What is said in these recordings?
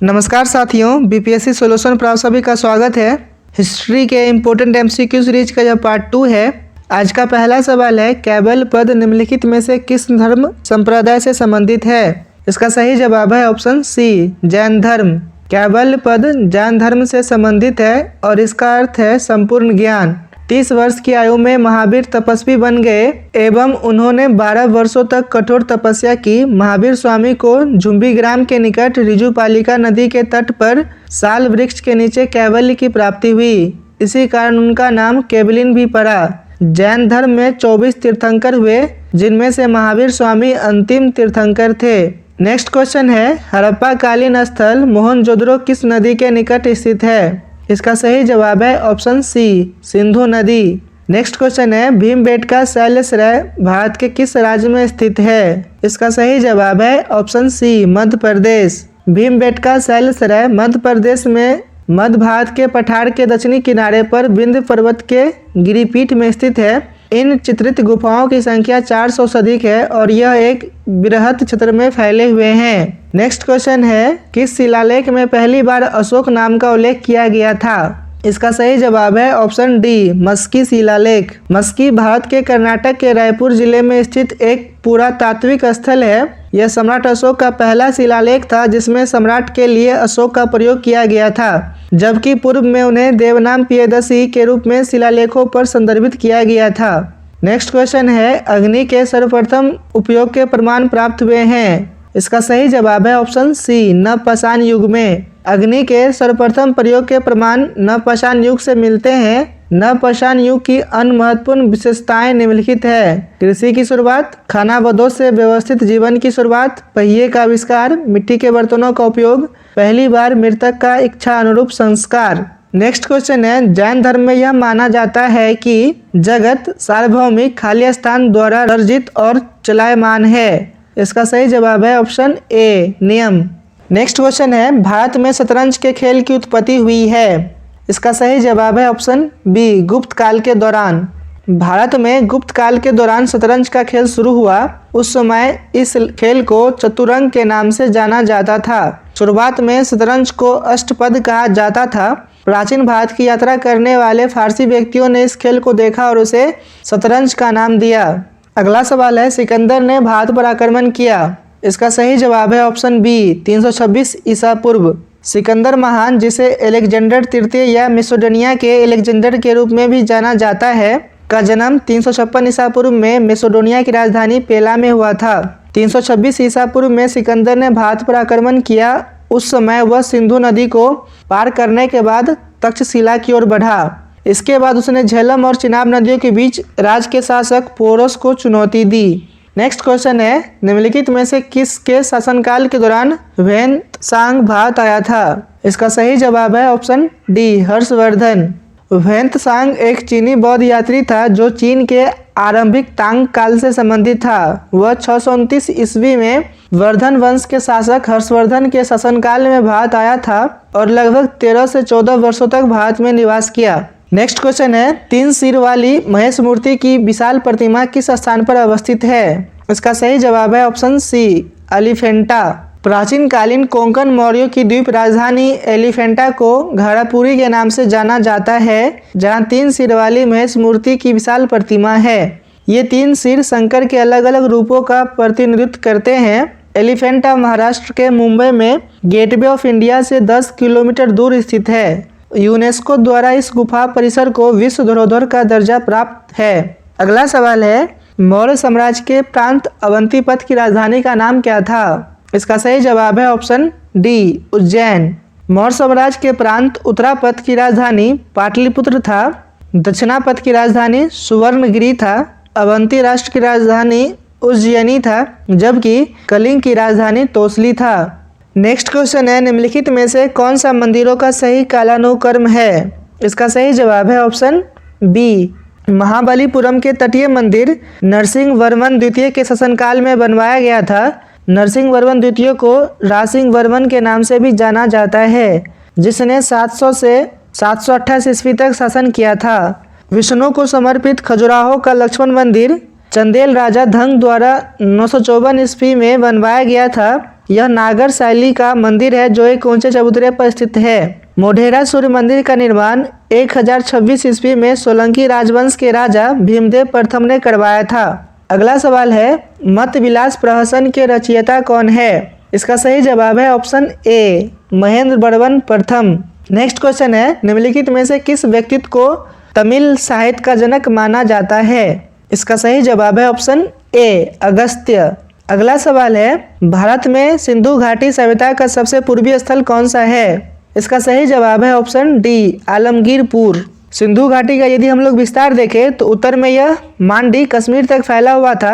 नमस्कार साथियों, BPSC solution पर आप सभी का स्वागत है। हिस्ट्री के इम्पोर्टेंट एमसीक्यू सीरीज का यह पार्ट 2 है। आज का पहला सवाल है, कैबल पद निम्नलिखित में से किस धर्म संप्रदाय से संबंधित है? इसका सही जवाब है ऑप्शन सी, जैन धर्म। कैबल पद जैन धर्म से संबंधित है और इसका अर्थ है संपूर्ण ज्ञान। 30 वर्ष की आयु में महावीर तपस्वी बन गए एवं उन्होंने 12 वर्षों तक कठोर तपस्या की। महावीर स्वामी को झुंबी ग्राम के निकट ऋजुपालिका नदी के तट पर साल वृक्ष के नीचे कैवल्य की प्राप्ति हुई। इसी कारण उनका नाम केवलिन भी पड़ा। जैन धर्म में 24 तीर्थंकर हुए, जिनमें से महावीर स्वामी अंतिम तीर्थंकर थे। नेक्स्ट क्वेश्चन है, हड़प्पा कालीन स्थल मोहनजोदड़ो किस नदी के निकट स्थित है? इसका सही जवाब है ऑप्शन सी, सिंधु नदी। नेक्स्ट क्वेश्चन है, भीमबेटका शैलश्रय भारत के किस राज्य में स्थित है? इसका सही जवाब है ऑप्शन सी, मध्य प्रदेश। भीमबेटका शैलश्रय मध्य प्रदेश में मध्य भारत के पठार के दक्षिणी किनारे पर विंध्य पर्वत के गिरिपीठ में स्थित है। इन चित्रित गुफाओं की संख्या 400 से अधिक है और यह एक बृहत क्षेत्र में फैले हुए हैं। नेक्स्ट क्वेश्चन है, किस शिलालेख में पहली बार अशोक नाम का उल्लेख किया गया था? इसका सही जवाब है ऑप्शन डी, मस्की शिलालेख। मस्की भारत के कर्नाटक के रायपुर जिले में स्थित एक पुरातात्विक स्थल है। यह सम्राट अशोक का पहला शिलालेख था जिसमें सम्राट के लिए अशोक का प्रयोग किया गया था, जबकि पूर्व में उन्हें देवनाम पियदसी के रूप में शिलालेखों पर संदर्भित किया गया था। नेक्स्ट क्वेश्चन है, अग्नि के सर्वप्रथम उपयोग के प्रमाण प्राप्त हुए हैं। इसका सही जवाब है ऑप्शन सी, नवपाषाण युग में। अग्नि के सर्वप्रथम प्रयोग के प्रमाण नवपाषाण युग से मिलते हैं। नवपाषाण युग की अन्य महत्वपूर्ण विशेषताएं निम्नलिखित है: कृषि की शुरुआत, खानाबदोश से व्यवस्थित जीवन की शुरुआत, पहिए का आविष्कार, मिट्टी के बर्तनों का उपयोग, पहली बार मृतक का इच्छा अनुरूप संस्कार। नेक्स्ट क्वेश्चन है, जैन धर्म में यह माना जाता है कि जगत सार्वभौमिक खाली स्थान द्वारा अर्जित और चलायमान है। इसका सही जवाब है ऑप्शन ए, नियम। नेक्स्ट क्वेश्चन है, भारत में शतरंज के खेल की उत्पत्ति हुई है। इसका सही जवाब है ऑप्शन बी, गुप्त काल के दौरान। भारत में गुप्त काल के दौरान शतरंज का खेल शुरू हुआ। उस समय इस खेल को चतुरंग के नाम से जाना जाता था। शुरुआत में शतरंज को अष्टपद कहा जाता था। प्राचीन भारत की यात्रा करने वाले फारसी व्यक्तियों ने इस खेल को देखा और उसे शतरंज का नाम दिया। अगला सवाल है, सिकंदर ने भारत पर आक्रमण किया। इसका सही जवाब है ऑप्शन बी, 326 ईसा पूर्व। सिकंदर महान, जिसे अलेक्जेंडर तृतीय या मैसेडोनिया के अलेक्जेंडर के रूप में भी जाना जाता है, का जन्म 356 ईसा पूर्व में मैसेडोनिया की राजधानी पेला में हुआ था। 326 ईसा पूर्व में सिकंदर ने भारत पर आक्रमण किया। उस समय वह सिंधु नदी को पार करने के बाद तक्षशिला की ओर बढ़ा। इसके बाद उसने झेलम और चिनाब नदियों के बीच राज्य के शासक पोरस को चुनौती दी। नेक्स्ट क्वेश्चन है, निम्नलिखित में से किसके शासनकाल के दौरान ह्वेन-त्सांग भारत आया था? इसका सही जवाब है ऑप्शन डी, हर्षवर्धन। ह्वेन-त्सांग एक चीनी बौद्ध यात्री था जो चीन के आरंभिक तांग काल से संबंधित था। वह 629 ईस्वी में वर्धन वंश के शासक हर्षवर्धन के शासनकाल में भारत आया था और लगभग 13 से 14 वर्षों तक भारत में निवास किया। नेक्स्ट क्वेश्चन है, 3 सिर वाली महेश मूर्ति की विशाल प्रतिमा किस स्थान पर अवस्थित है? इसका सही जवाब है ऑप्शन सी, एलिफेंटा। प्राचीन कालीन कोंकण मौर्यों की द्वीप राजधानी एलिफेंटा को घारापुरी के नाम से जाना जाता है, जहां 3 सिर वाली महेश मूर्ति की विशाल प्रतिमा है। ये 3 सिर शंकर के अलग अलग रूपों का प्रतिनिधित्व करते हैं। एलिफेंटा महाराष्ट्र के मुंबई में गेटवे ऑफ इंडिया से 10 किलोमीटर दूर स्थित है। यूनेस्को द्वारा इस गुफा परिसर को विश्व धरोहर का दर्जा प्राप्त है। अगला सवाल है, मौर्य साम्राज्य के प्रांत अवंतीपथ की राजधानी का नाम क्या था? इसका सही जवाब है ऑप्शन डी, उज्जैन। मौर्य साम्राज्य के प्रांत उत्तरापथ की राजधानी पाटलिपुत्र था। दक्षिणापथ की राजधानी सुवर्णगिरी था। अवंती राष्ट्र की राजधानी उज्जैनी था, जबकि कलिंग की राजधानी तोसली था। नेक्स्ट क्वेश्चन है, निम्नलिखित में से कौन सा मंदिरों का सही कालानुक्रम है? इसका सही जवाब है ऑप्शन बी, महाबलीपुरम के तटीय मंदिर नरसिंह वर्मन द्वितीय के शासनकाल में बनवाया गया था। नरसिंह वर्मन द्वितीय को रासिंह वर्मन के नाम से भी जाना जाता है, जिसने 700 से 728 ईस्वी तक शासन किया था। विष्णु को समर्पित खजुराहो का लक्ष्मण मंदिर चंदेल राजा धंग द्वारा 954 ईस्वी में बनवाया गया था। यह नागर शैली का मंदिर है जो एक ऊंचे चबूतरे पर स्थित है। मोढेरा सूर्य मंदिर का निर्माण 1026 ईस्वी में सोलंकी राजवंश के राजा भीमदेव प्रथम ने करवाया था। अगला सवाल है, मत विलास प्रहसन के रचयिता कौन है? इसका सही जवाब है ऑप्शन ए, महेंद्र बर्मन प्रथम। नेक्स्ट क्वेश्चन है, निम्नलिखित में से किस व्यक्तित्व को तमिल साहित्य का जनक माना जाता है? इसका सही जवाब है ऑप्शन ए, अगस्त्य। अगला सवाल है, भारत में सिंधु घाटी सभ्यता का सबसे पूर्वी स्थल कौन सा है? इसका सही जवाब है ऑप्शन डी, आलमगीरपुर। सिंधु घाटी का यदि हम लोग विस्तार देखें तो उत्तर में यह मांडी कश्मीर तक फैला हुआ था,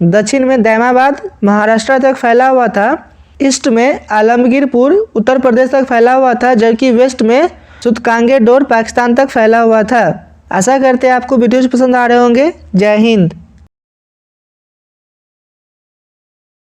दक्षिण में दैमाबाद महाराष्ट्र तक फैला हुआ था, ईस्ट में आलमगीरपुर उत्तर प्रदेश तक फैला हुआ था, जबकि वेस्ट में सुतकांगेडोर पाकिस्तान तक फैला हुआ था। आशा करते हैं आपको वीडियोज पसंद आ रहे होंगे। जय हिंद।